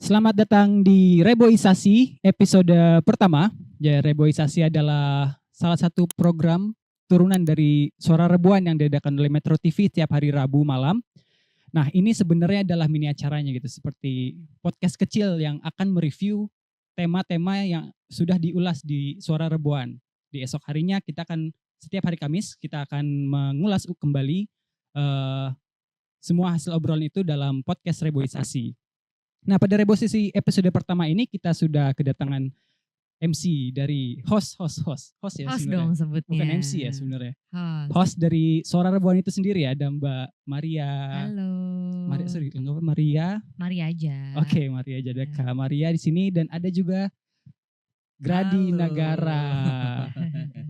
Selamat datang di Reboisasi episode pertama. Ya, Reboisasi adalah salah satu program turunan dari Suara Rebuan yang diadakan oleh Metro TV tiap hari Rabu malam. Nah, ini sebenarnya adalah mini acaranya gitu, seperti podcast kecil yang akan mereview tema-tema yang sudah diulas di Suara Rebuan. Di esok harinya setiap hari Kamis kita akan mengulas kembali semua hasil obrolan itu dalam podcast Reboisasi. Nah, pada Reboisasi episode pertama ini kita sudah kedatangan MC dari host ya Host sebenarnya. dong sebutnya. Bukan MC ya sebenarnya. Host. Host dari Suara Rebuan itu sendiri ya, ada Mbak Maria. Halo. Maria. Maria aja. Oke, Maria aja, ada Kak Maria di sini dan ada juga Gradi Halo. Nagara.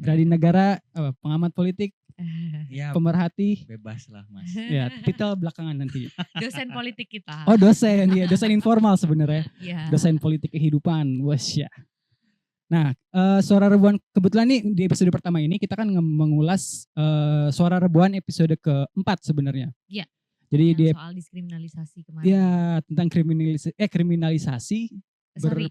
Gradi Nagara, pengamat politik, Ya, pemerhati. bebas lah Mas. Ya, titel belakangan nanti. Dosen politik kita. Oh, dosen ya, dosen informal sebenarnya. Ya. Dosen politik kehidupan, ya. Nah, Suara Rebuan kebetulan nih di episode pertama ini kita kan mengulas Suara Rebuan episode keempat sebenarnya. Iya. Jadi Yang di soal diskriminalisasi kemarin. ya tentang kriminalisasi Sorry,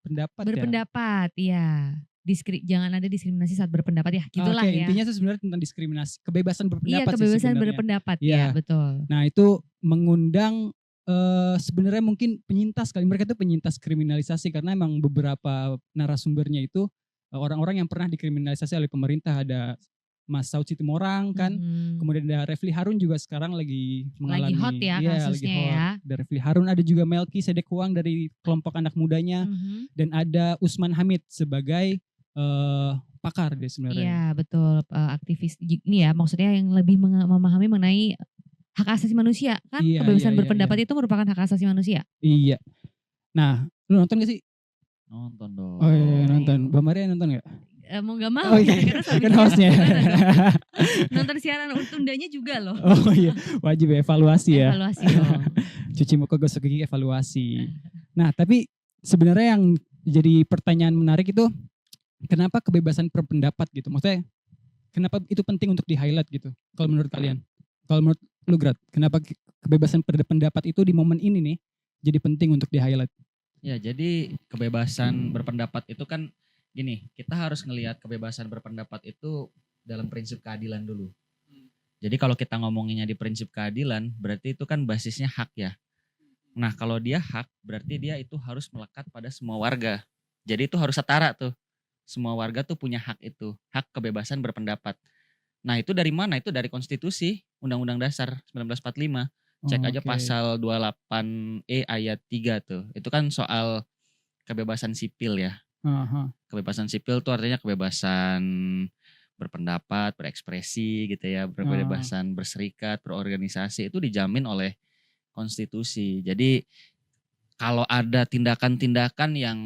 berpendapat. berpendapat, ya. Jangan ada diskriminasi saat berpendapat ya, gitulah Oke, ya. intinya sebenarnya tentang diskriminasi, kebebasan berpendapat. Iya, sih kebebasan sebenarnya. berpendapat, Iya. ya betul. Nah, itu mengundang sebenarnya mungkin penyintas kali, mereka itu penyintas kriminalisasi karena emang beberapa narasumbernya itu orang-orang yang pernah dikriminalisasi oleh pemerintah. Ada Mas Saud Situmorang kan, kemudian ada Refli Harun juga sekarang lagi mengalami. Lagi hot ya kasusnya lagi hot. ya. Ada Refli Harun, ada juga Melki Sedekuang dari kelompok anak mudanya, dan ada Usman Hamid sebagai pakar dia sebenarnya. Iya betul, aktivis ini ya, maksudnya yang lebih memahami mengenai hak asasi manusia kan. Iya, Kebebasan iya, berpendapat itu merupakan hak asasi manusia. Iya. Nah, lu nonton gak sih? Nonton dong. Oh iya, nonton. Mbak Maria nonton gak? Mau gak mau Oh iya, karena suaminya kan hostnya. nonton siaran tundanya juga loh. Oh iya, wajib evaluasi ya. Evaluasi dong. Cuci muka, gosok gigi, evaluasi. Nah, tapi sebenarnya yang jadi pertanyaan menarik itu kenapa kebebasan berpendapat gitu? Maksudnya kenapa itu penting untuk di-highlight gitu? Kalau menurut kalian? Kalau menurut lu Grat, kenapa kebebasan berpendapat itu di momen ini nih jadi penting untuk di-highlight? Ya, jadi kebebasan berpendapat itu kan gini, kita harus ngelihat kebebasan berpendapat itu dalam prinsip keadilan dulu. Jadi kalau kita ngomonginnya di prinsip keadilan, berarti itu kan basisnya hak ya. Nah, kalau dia hak, berarti dia itu harus melekat pada semua warga. Jadi itu harus setara tuh. Semua warga tuh punya hak itu, hak kebebasan berpendapat. Nah, itu dari mana? Itu dari konstitusi, Undang-Undang Dasar 1945. Cek aja pasal 28E ayat 3 tuh. Itu kan soal kebebasan sipil ya. Kebebasan sipil tuh artinya kebebasan berpendapat, berekspresi gitu ya, kebebasan berserikat, berorganisasi itu dijamin oleh konstitusi. Jadi kalau ada tindakan-tindakan yang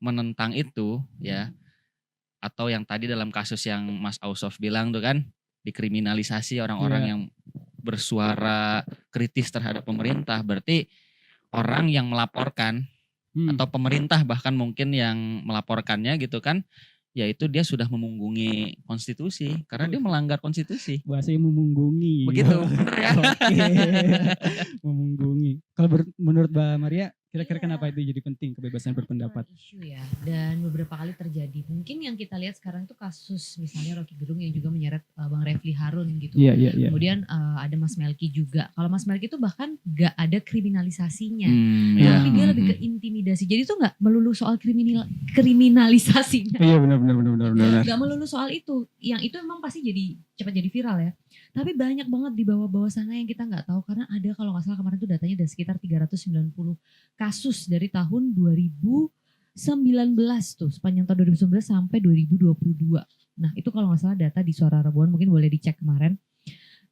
menentang itu ya, atau yang tadi dalam kasus yang Mas Ausof bilang tuh kan, dikriminalisasi orang-orang yang bersuara kritis terhadap pemerintah, berarti orang yang melaporkan atau pemerintah bahkan mungkin yang melaporkannya gitu kan, yaitu dia sudah memunggungi konstitusi karena dia melanggar konstitusi. Bahasanya memunggungi. Begitu, bener ya? Oke. Memunggungi. Kalau menurut Mbak Maria, kira-kira kenapa itu jadi penting kebebasan berpendapat? Isu ya, dan beberapa kali terjadi. Mungkin yang kita lihat sekarang itu kasus misalnya Rocky Gerung yang juga menyeret Bang Refli Harun gitu. Iya. Kemudian ada Mas Melki juga. Kalau Mas Melki itu bahkan gak ada kriminalisasinya. Tapi dia lebih ke intimidasi. Jadi itu gak melulu soal kriminalisasinya. Iya benar. Gak melulu soal itu. Yang itu memang pasti cepat jadi viral ya. Tapi banyak banget di bawah-bawah sana yang kita gak tahu. Karena ada kalau gak salah kemarin tuh datanya ada sekitar 390 kasus dari tahun 2019 tuh, sepanjang tahun 2019 sampai 2022. Nah itu kalau nggak salah data di Suara Rebuan, mungkin boleh dicek kemarin.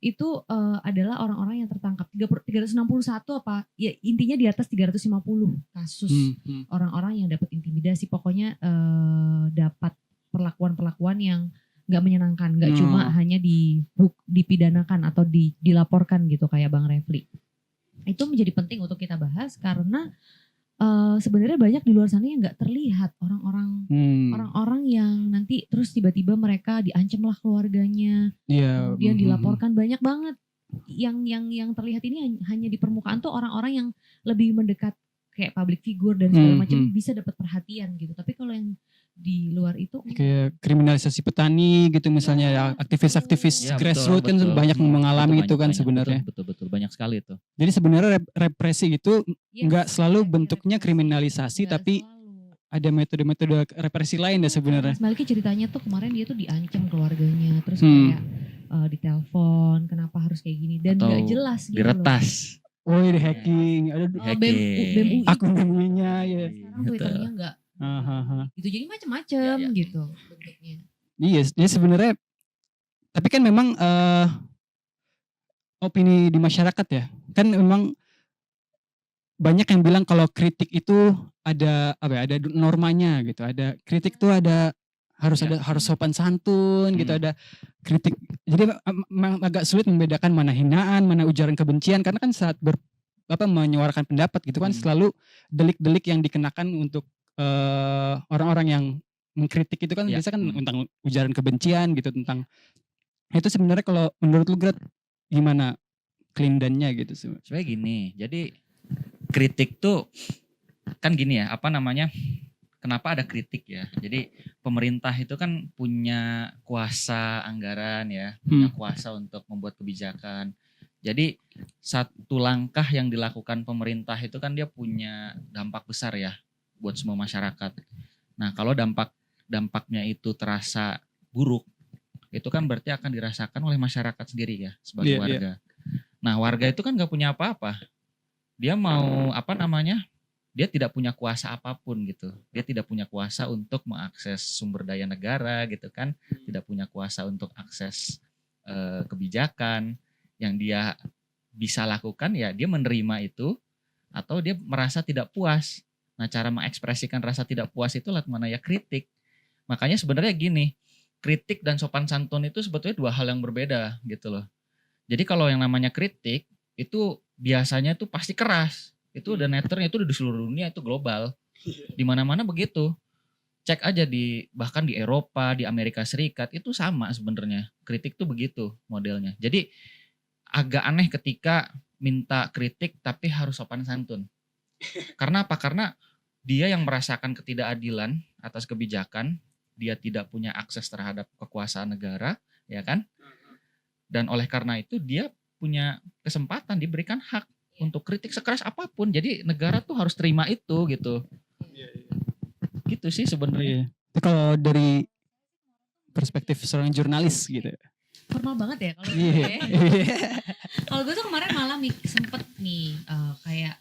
Itu adalah orang-orang yang tertangkap 361 apa? Ya intinya di atas 350 kasus orang-orang yang dapat intimidasi. Pokoknya dapat perlakuan-perlakuan yang nggak menyenangkan, nggak cuma hanya dipidanakan atau dilaporkan gitu kayak Bang Refli. Itu menjadi penting untuk kita bahas karena sebenarnya banyak di luar sana yang nggak terlihat orang-orang yang nanti terus tiba-tiba mereka diancam lah keluarganya, kemudian dilaporkan banyak banget yang terlihat ini hanya di permukaan tuh orang-orang yang lebih mendekat kayak public figure dan segala macam bisa dapat perhatian gitu. Tapi kalau yang di luar itu kayak kriminalisasi petani gitu misalnya ya, aktivis-aktivis Ya, grassroots kan betul. banyak mengalami itu kan banyak, sebenarnya. Betul, banyak sekali itu. Jadi sebenarnya represi itu Yes, nggak selalu represi. bentuknya kriminalisasi, Nggak tapi selalu. ada metode-metode represi lain ya sebenarnya. Mas Maliki ceritanya tuh kemarin dia tuh diancam keluarganya, terus Hmm. kayak ditelepon kenapa harus kayak gini dan Atau nggak jelas gitu diretas. Oh ini hacking, ada loh. Hacking. BEM UI akun BEM-nya ya. sekarang Twitternya nggak gitu, jadi macam-macam Ya. gitu bentuknya. Iya, dia sebenarnya tapi kan memang opini di masyarakat ya. Kan memang banyak yang bilang kalau kritik itu ada apa ya, ada normanya gitu. Ada kritik tuh harus sopan santun gitu, ada kritik. Jadi memang agak sulit membedakan mana hinaan, mana ujaran kebencian karena kan saat menyuarakan pendapat gitu kan selalu delik-delik yang dikenakan untuk orang-orang yang mengkritik itu kan biasa kan tentang ujaran kebencian gitu, tentang itu sebenarnya kalau menurut lu Gret gimana kelindannya gitu sih? Sebenarnya gini, jadi kritik tuh kan gini ya, kenapa ada kritik ya? Jadi pemerintah itu kan punya kuasa anggaran ya, punya kuasa untuk membuat kebijakan. Jadi satu langkah yang dilakukan pemerintah itu kan dia punya dampak besar ya buat semua masyarakat. Nah kalau dampaknya itu terasa buruk, itu kan berarti akan dirasakan oleh masyarakat sendiri ya sebagai warga. Nah warga itu kan gak punya apa-apa. Dia mau dia tidak punya kuasa apapun gitu. Dia tidak punya kuasa untuk mengakses sumber daya negara gitu kan. Tidak punya kuasa untuk akses kebijakan. Yang dia bisa lakukan ya dia menerima itu atau dia merasa tidak puas. Nah cara mengekspresikan rasa tidak puas itu lewat mana ya kritik. Makanya sebenarnya gini, kritik dan sopan santun itu sebetulnya dua hal yang berbeda gitu loh. Jadi kalau yang namanya kritik itu biasanya tuh pasti keras. Itu udah netternya itu udah di seluruh dunia, itu global. Di mana-mana begitu. Cek aja bahkan di Eropa, di Amerika Serikat itu sama sebenarnya. Kritik tuh begitu modelnya. Jadi agak aneh ketika minta kritik tapi harus sopan santun. Karena apa? Karena dia yang merasakan ketidakadilan atas kebijakan, dia tidak punya akses terhadap kekuasaan negara, ya kan? Dan oleh karena itu dia punya kesempatan, diberikan hak untuk kritik sekeras apapun. Jadi negara tuh harus terima itu gitu. Gitu sih sebenarnya. Itu kalau dari perspektif seorang jurnalis gitu. Formal banget ya kalau kalau gue tuh kemarin malah sempet nih kayak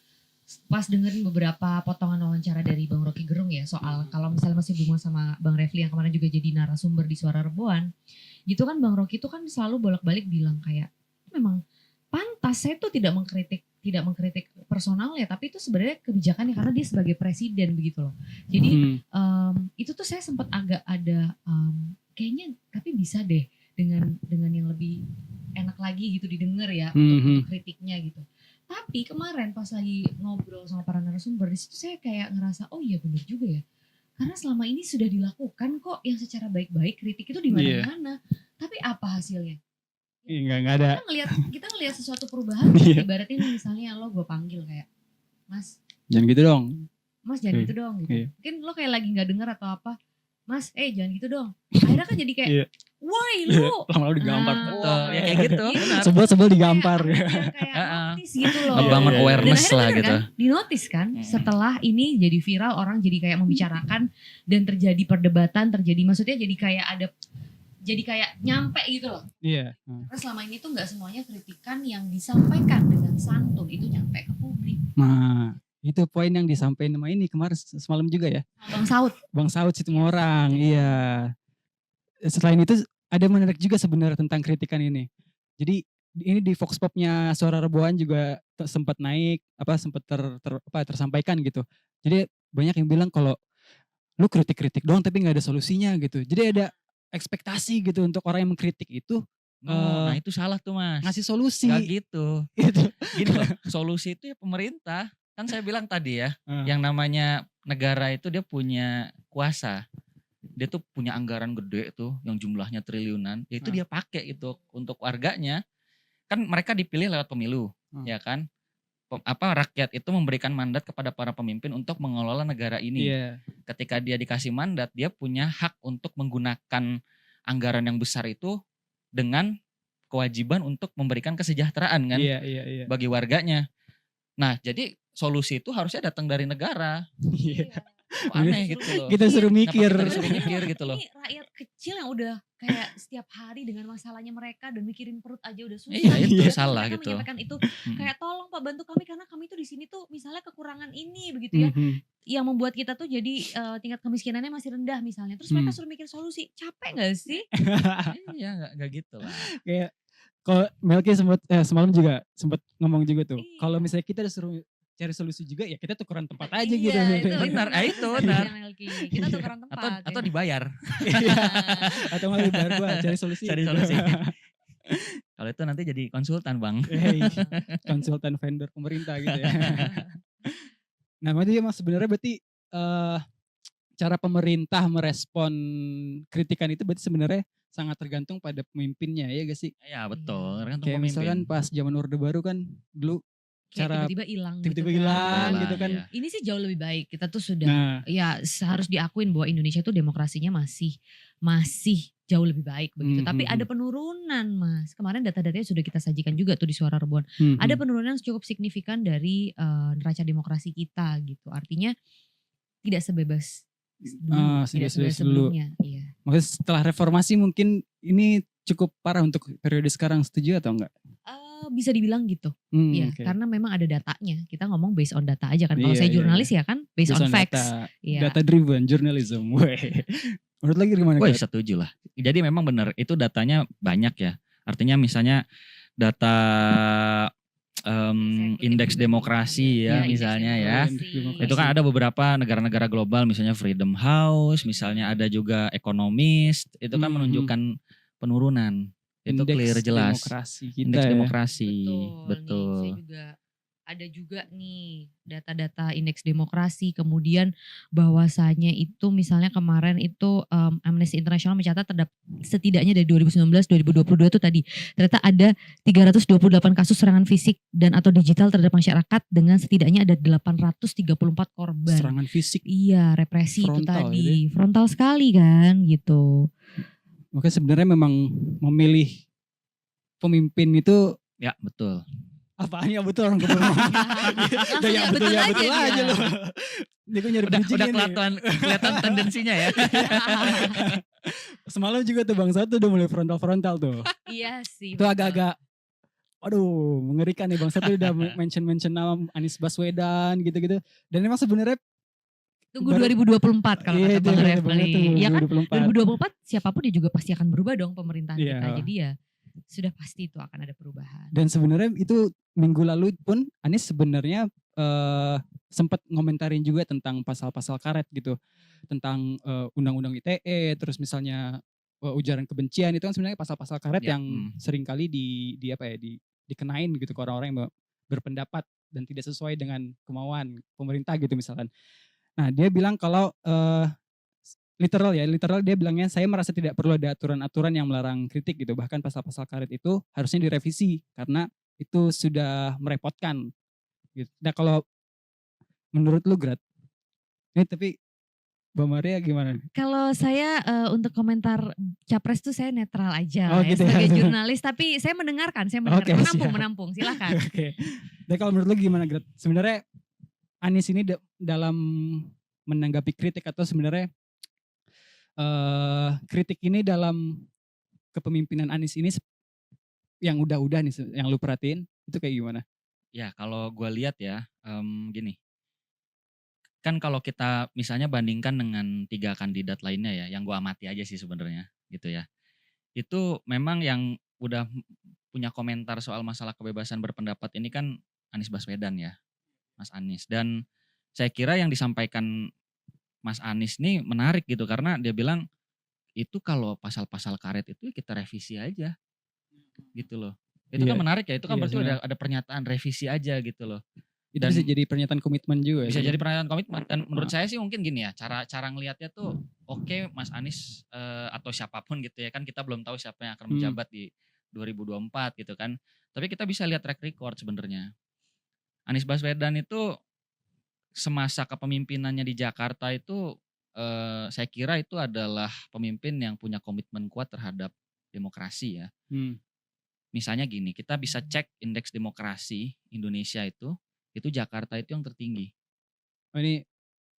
pas dengerin beberapa potongan wawancara dari Bang Rocky Gerung ya soal kalau misalnya masih berhubungan sama Bang Refli yang kemarin juga jadi narasumber di Suara Rebuan gitu kan. Bang Rocky tuh kan selalu bolak-balik bilang kayak memang pantas saya tuh tidak mengkritik personal ya, tapi itu sebenarnya kebijakannya karena dia sebagai presiden begitu loh. Jadi itu tuh saya sempat agak ada kayaknya tapi bisa deh dengan yang lebih enak lagi gitu didengar ya untuk kritiknya gitu. Tapi kemarin pas lagi ngobrol sama para narasumber di situ saya kayak ngerasa oh iya benar juga ya. Karena selama ini sudah dilakukan kok yang secara baik-baik kritik itu di mana-mana. Tapi apa hasilnya? Enggak ada. Kita ngelihat sesuatu perubahan. Ibaratnya nih misalnya lo gue panggil kayak Mas jangan gitu dong. Mas jangan gitu dong gitu. Mungkin lo kayak lagi gak denger atau apa. Mas jangan gitu dong. Akhirnya kan jadi kayak woi lu lama-lama digampar. Betul ya kayak gitu. Sebel digampar. Kayak notice gitu loh. Ngebangun awareness lah gitu. Kan, dinotis kan setelah ini jadi viral orang jadi kayak membicarakan dan terjadi perdebatan maksudnya jadi kayak nyampe gitu loh. Iya. Karena selama ini tuh nggak semuanya kritikan yang disampaikan dengan santun itu nyampe ke publik. Nah, itu poin yang disampaikan sama ini kemarin semalam juga ya. Bang Saud Situmorang, iya. Selain itu ada menarik juga sebenarnya tentang kritikan ini. Jadi ini di Vox Popnya Suara Rebuan juga sempat naik, sempat tersampaikan gitu. Jadi banyak yang bilang kalau lu kritik-kritik doang tapi nggak ada solusinya gitu. Jadi ada ekspektasi gitu untuk orang yang mengkritik itu. Nah itu salah tuh Mas. Ngasih solusi. Gak gitu. Gini loh, solusi itu ya pemerintah. Kan saya bilang tadi ya, yang namanya negara itu dia punya kuasa. Dia tuh punya anggaran gede tuh yang jumlahnya triliunan. Ya itu dia pakai itu untuk warganya. kan mereka dipilih lewat pemilu, ya kan? Rakyat itu memberikan mandat kepada para pemimpin untuk mengelola negara ini. Iya. Ketika dia dikasih mandat, dia punya hak untuk menggunakan anggaran yang besar itu dengan kewajiban untuk memberikan kesejahteraan kan Iya. bagi warganya. Nah, jadi solusi itu harusnya datang dari negara. Iya. Kok aneh gitu loh. Kita suruh mikir. Kenapa kita disuruh mikir gitu loh. Ini rakyat kecil yang udah kayak setiap hari dengan masalahnya mereka dan mikirin perut aja udah susah. Iya, itu Terus salah mereka gitu. menyampaikan itu Mm-mm. kayak tolong Pak bantu kami karena kami tuh di sini tuh misalnya kekurangan ini begitu ya. Yang membuat kita tuh jadi tingkat kemiskinannya masih rendah misalnya. Terus mereka suruh mikir solusi. Capek gak sih? Iya, enggak gitu lah. Kayak kalau Melki semalam juga sempat ngomong juga tuh. Iya. Kalau misalnya kita disuruh cari solusi juga ya kita tukeran tempat aja Iya, gitu. Benar, itu benar. benar. Kita tukeran tempat. Atau dibayar. Atau malah bayar gua cari solusi. Cari gitu. solusi. Kalau itu nanti jadi konsultan, Bang. Konsultan vendor pemerintah gitu ya. Nah, berarti emang sebenarnya berarti cara pemerintah merespon kritikan itu berarti sebenarnya sangat tergantung pada pemimpinnya ya gak sih? Ya betul, tergantung Kayak pemimpin. misalkan pas zaman Orde Baru kan dulu Kayak cara tiba-tiba hilang tiba-tiba gitu hilang kan. gitu kan. Iya. Ini sih jauh lebih baik. Kita tuh sudah Nah, ya harus diakuin bahwa Indonesia tuh demokrasinya masih jauh lebih baik begitu. Tapi ada penurunan, Mas. Kemarin data-datanya sudah kita sajikan juga tuh di Suara Rebuan. Ada penurunan yang cukup signifikan dari neraca demokrasi kita gitu. Artinya tidak sebebas dulu, tidak sebebas sebelumnya. Iya. makanya setelah reformasi mungkin ini cukup parah untuk periode sekarang, setuju atau enggak? Bisa dibilang gitu. Ya, Oke. karena memang ada datanya. Kita ngomong based on data aja kan. Kalau Iya, saya iya, jurnalis ya kan based on facts. Data driven journalism. Menurut lagi gimana? Wah, setuju lah. Jadi memang benar itu datanya banyak ya. Artinya misalnya data indeks demokrasi ya, misalnya ya. Itu kan ada beberapa negara-negara global misalnya Freedom House, misalnya ada juga Economist, itu kan menunjukkan penurunan. Itu Indeks clear jelas. Demokrasi kita Indeks ya. demokrasi. Betul. Nih, saya juga ada juga nih data-data indeks demokrasi. Kemudian bahwasanya itu misalnya kemarin itu Amnesty International mencatat setidaknya dari 2019-2022 itu tadi ternyata ada 328 kasus serangan fisik dan atau digital terhadap masyarakat dengan setidaknya ada 834 korban. Serangan fisik. Iya, represi Frontal itu tadi. Frontal sekali kan gitu. Makanya sebenarnya memang memilih pemimpin itu Ya, betul. apaan ya betul orang kebun ngomong. Ya betul aja loh. Dia kok nyari bridging Udah ini. kelihatan tendensinya ya. Semalam juga tuh Bang Satu udah mulai frontal tuh. Iya sih. Itu agak-agak aduh mengerikan nih Bang Satu udah mention nama Anies Baswedan gitu-gitu. Dan emang sebenarnya Tunggu 2024 kalau kata Bang Refli. Iya kan 2024. 2024 siapapun dia juga pasti akan berubah dong pemerintahan Iya. kita. Jadi ya sudah pasti itu akan ada perubahan. Dan sebenarnya itu minggu lalu pun Anies sebenarnya sempat ngomentarin juga tentang pasal-pasal karet gitu. Tentang undang-undang ITE, terus misalnya ujaran kebencian itu kan sebenarnya pasal-pasal karet Ya, yang seringkali dikenain gitu ke orang-orang yang berpendapat dan tidak sesuai dengan kemauan pemerintah gitu misalkan. Nah dia bilang kalau literal dia bilangnya saya merasa tidak perlu ada aturan-aturan yang melarang kritik gitu. Bahkan pasal-pasal karet itu harusnya direvisi karena itu sudah merepotkan gitu. Nah kalau menurut lu Grat, ini tapi Mbak Maria gimana? Kalau saya untuk komentar capres tuh saya netral aja Gitu ya. sebagai jurnalis. Tapi saya mendengarkan, Oke, menampung, silakan. Oke. Nah kalau menurut lu gimana Grat? Sebenarnya Anies ini dalam menanggapi kritik atau sebenarnya kritik ini dalam kepemimpinan Anies ini yang udah nih yang lu perhatiin itu kayak gimana? Ya kalau gue lihat ya gini. Kan kalau kita misalnya bandingkan dengan 3 kandidat lainnya ya, yang gue amati aja sih sebenarnya gitu ya. Itu memang yang udah punya komentar soal masalah kebebasan berpendapat ini kan Anies Baswedan ya, Mas Anies. Dan saya kira yang disampaikan Mas Anies nih menarik gitu karena dia bilang itu kalau pasal-pasal karet itu kita revisi aja gitu loh. Itu kan menarik ya, itu kan berarti ada pernyataan revisi aja gitu loh. Itu bisa jadi pernyataan komitmen juga. Bisa jadi pernyataan komitmen dan menurut saya sih mungkin gini ya, cara ngelihatnya tuh oke, Mas Anies atau siapapun gitu ya kan kita belum tahu siapa yang akan menjabat di 2024 gitu kan. Tapi kita bisa lihat track record sebenarnya. Anies Baswedan itu semasa kepemimpinannya di Jakarta itu saya kira itu adalah pemimpin yang punya komitmen kuat terhadap demokrasi ya. Misalnya gini, kita bisa cek indeks demokrasi Indonesia itu Jakarta itu yang tertinggi. Oh ini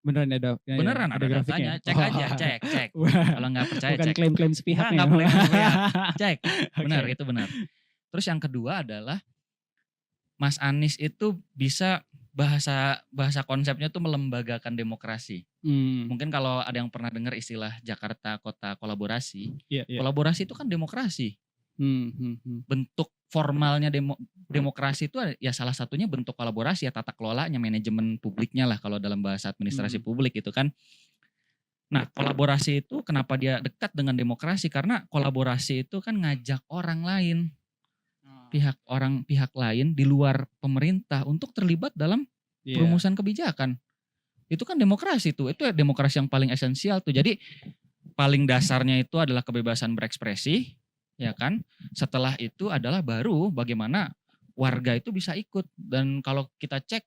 beneran ada Beneran ada grafiknya. datanya, cek aja, cek. Kalau nggak percaya Bukan cek. klaim-klaim sepihak. Nggak boleh sepihak. Cek, benar Oke. itu benar. Terus yang kedua adalah Mas Anies itu bisa bahasa konsepnya tuh melembagakan demokrasi. Mungkin kalau ada yang pernah dengar istilah Jakarta Kota Kolaborasi, Iya. kolaborasi itu kan demokrasi. Bentuk formalnya demokrasi itu ya salah satunya bentuk kolaborasi ya, tata kelolanya, manajemen publiknya lah kalau dalam bahasa administrasi publik itu kan. Nah, kolaborasi itu kenapa dia dekat dengan demokrasi? Karena kolaborasi itu kan ngajak orang lain, pihak lain di luar pemerintah untuk terlibat dalam perumusan kebijakan. Itu kan demokrasi tuh, itu demokrasi yang paling esensial tuh. Jadi paling dasarnya itu adalah kebebasan berekspresi, ya kan. Setelah itu adalah baru bagaimana warga itu bisa ikut. Dan kalau kita cek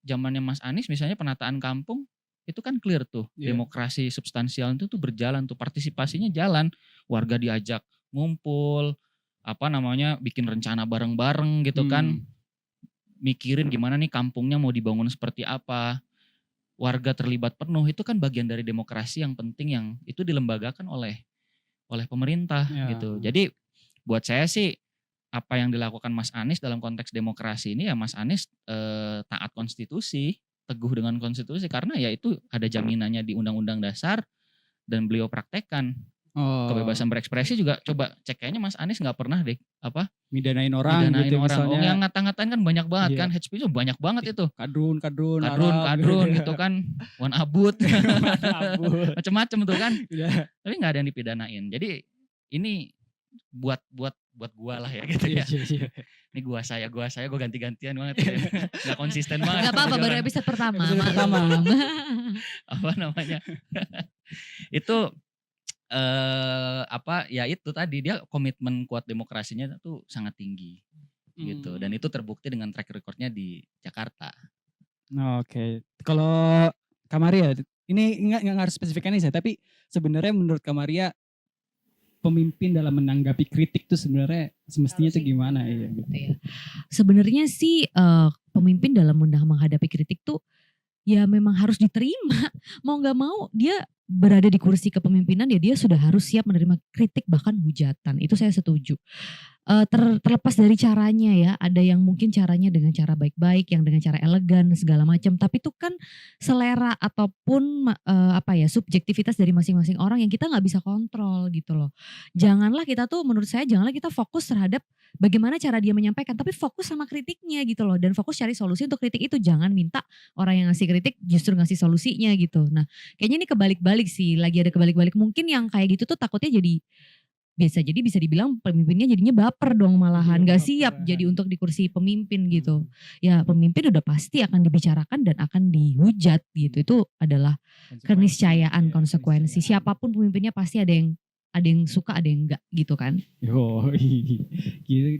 zamannya Mas Anies misalnya penataan kampung itu kan clear tuh, demokrasi substansial itu tuh berjalan tuh, partisipasinya jalan, warga diajak ngumpul, bikin rencana bareng-bareng gitu kan, mikirin gimana nih kampungnya mau dibangun seperti apa, warga terlibat penuh, itu kan bagian dari demokrasi yang penting yang itu dilembagakan oleh pemerintah gitu. Jadi buat saya sih apa yang dilakukan Mas Anies dalam konteks demokrasi ini ya Mas Anies taat konstitusi, teguh dengan konstitusi karena ya itu ada jaminannya di Undang-Undang Dasar dan beliau praktekkan. Kebebasan berekspresi juga coba cek kayaknya Mas Anies nggak pernah deh midanain orang gitu misalnya. Yang ngata-ngatain kan banyak banget kan, hate speech banyak banget itu. Kadrun gitu kan, wan abut, macam-macam tuh kan. Tapi nggak ada yang dipidanain. Jadi ini buat gua lah ya gitu ya. Ini gua saya gue ganti-gantian banget ya. Gak konsisten banget. Gak apa-apa, baru episode pertama. Apa namanya? Itu ya itu tadi dia komitmen kuat demokrasinya tuh sangat tinggi gitu, dan itu terbukti dengan track recordnya di Jakarta. Oke. Kalau Kamaria ini nggak harus spesifiknya saya, tapi sebenarnya menurut Kamaria pemimpin dalam menanggapi kritik tuh sebenarnya semestinya tuh gimana ya gitu. Sebenarnya sih pemimpin dalam menghadapi kritik tuh ya memang harus diterima. Mau gak mau dia berada di kursi kepemimpinan ya dia sudah harus siap menerima kritik bahkan hujatan. Itu saya setuju. Terlepas dari caranya ya, ada yang mungkin caranya dengan cara baik-baik, yang dengan cara elegan segala macam, tapi itu kan selera ataupun subjektivitas dari masing-masing orang yang kita nggak bisa kontrol gitu loh. Janganlah kita tuh, menurut saya janganlah kita fokus terhadap bagaimana cara dia menyampaikan, tapi fokus sama kritiknya gitu loh, dan fokus cari solusi untuk kritik itu. Jangan minta orang yang ngasih kritik justru ngasih solusinya gitu. Nah kayaknya ini kebalik-balik sih, lagi ada kebalik-balik. Mungkin yang kayak gitu tuh takutnya jadi bisa dibilang pemimpinnya jadinya baper dong, malahan gak siap jadi untuk di kursi pemimpin gitu. Ya pemimpin udah pasti akan dibicarakan dan akan dihujat gitu. Itu adalah keniscayaan, konsekuensi. Siapapun pemimpinnya pasti ada yang suka, ada yang enggak gitu kan.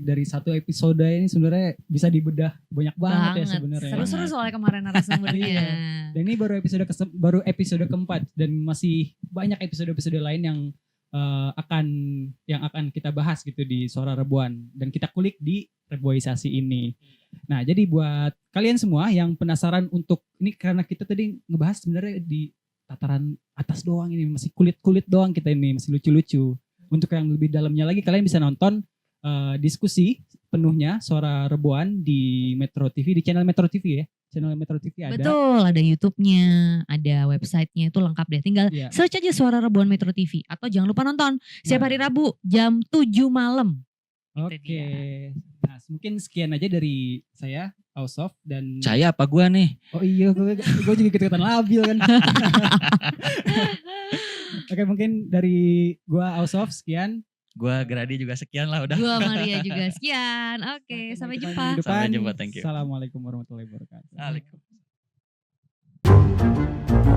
Dari satu episode ini sebenarnya bisa dibedah banyak banget ya sebenarnya. Seru-seru soalnya kemarin narasumbernya. Dan ini baru episode keempat dan masih banyak episode lain yang akan kita bahas gitu di Suara Rebuan, dan kita kulik di reboisasi ini. Nah, jadi buat kalian semua yang penasaran untuk ini, karena kita tadi ngebahas sebenarnya di tataran atas doang, ini masih kulit doang kita ini, masih lucu-lucu. Untuk yang lebih dalamnya lagi kalian bisa nonton diskusi penuhnya Suara Rebuan di Metro TV, di channel Metro TV ya. Channel Metro TV ada. Betul, ada YouTube-nya, ada website-nya, itu lengkap deh. Tinggal search aja Suara Rebuan Metro TV. Atau jangan lupa nonton setiap hari Rabu jam 7 malam. Oke. Nah, mungkin sekian aja dari saya, Ausof, dan saya apa gua nih? Oh iya, gue juga ikut-ikutan labil kan. Oke, mungkin dari gua Ausof sekian. Gua Gradi juga sekian lah udah. Gua Maria juga sekian. Oke, sampai jumpa. Sampai jumpa, thank you. Assalamualaikum warahmatullahi wabarakatuh. Waalaikumsalam.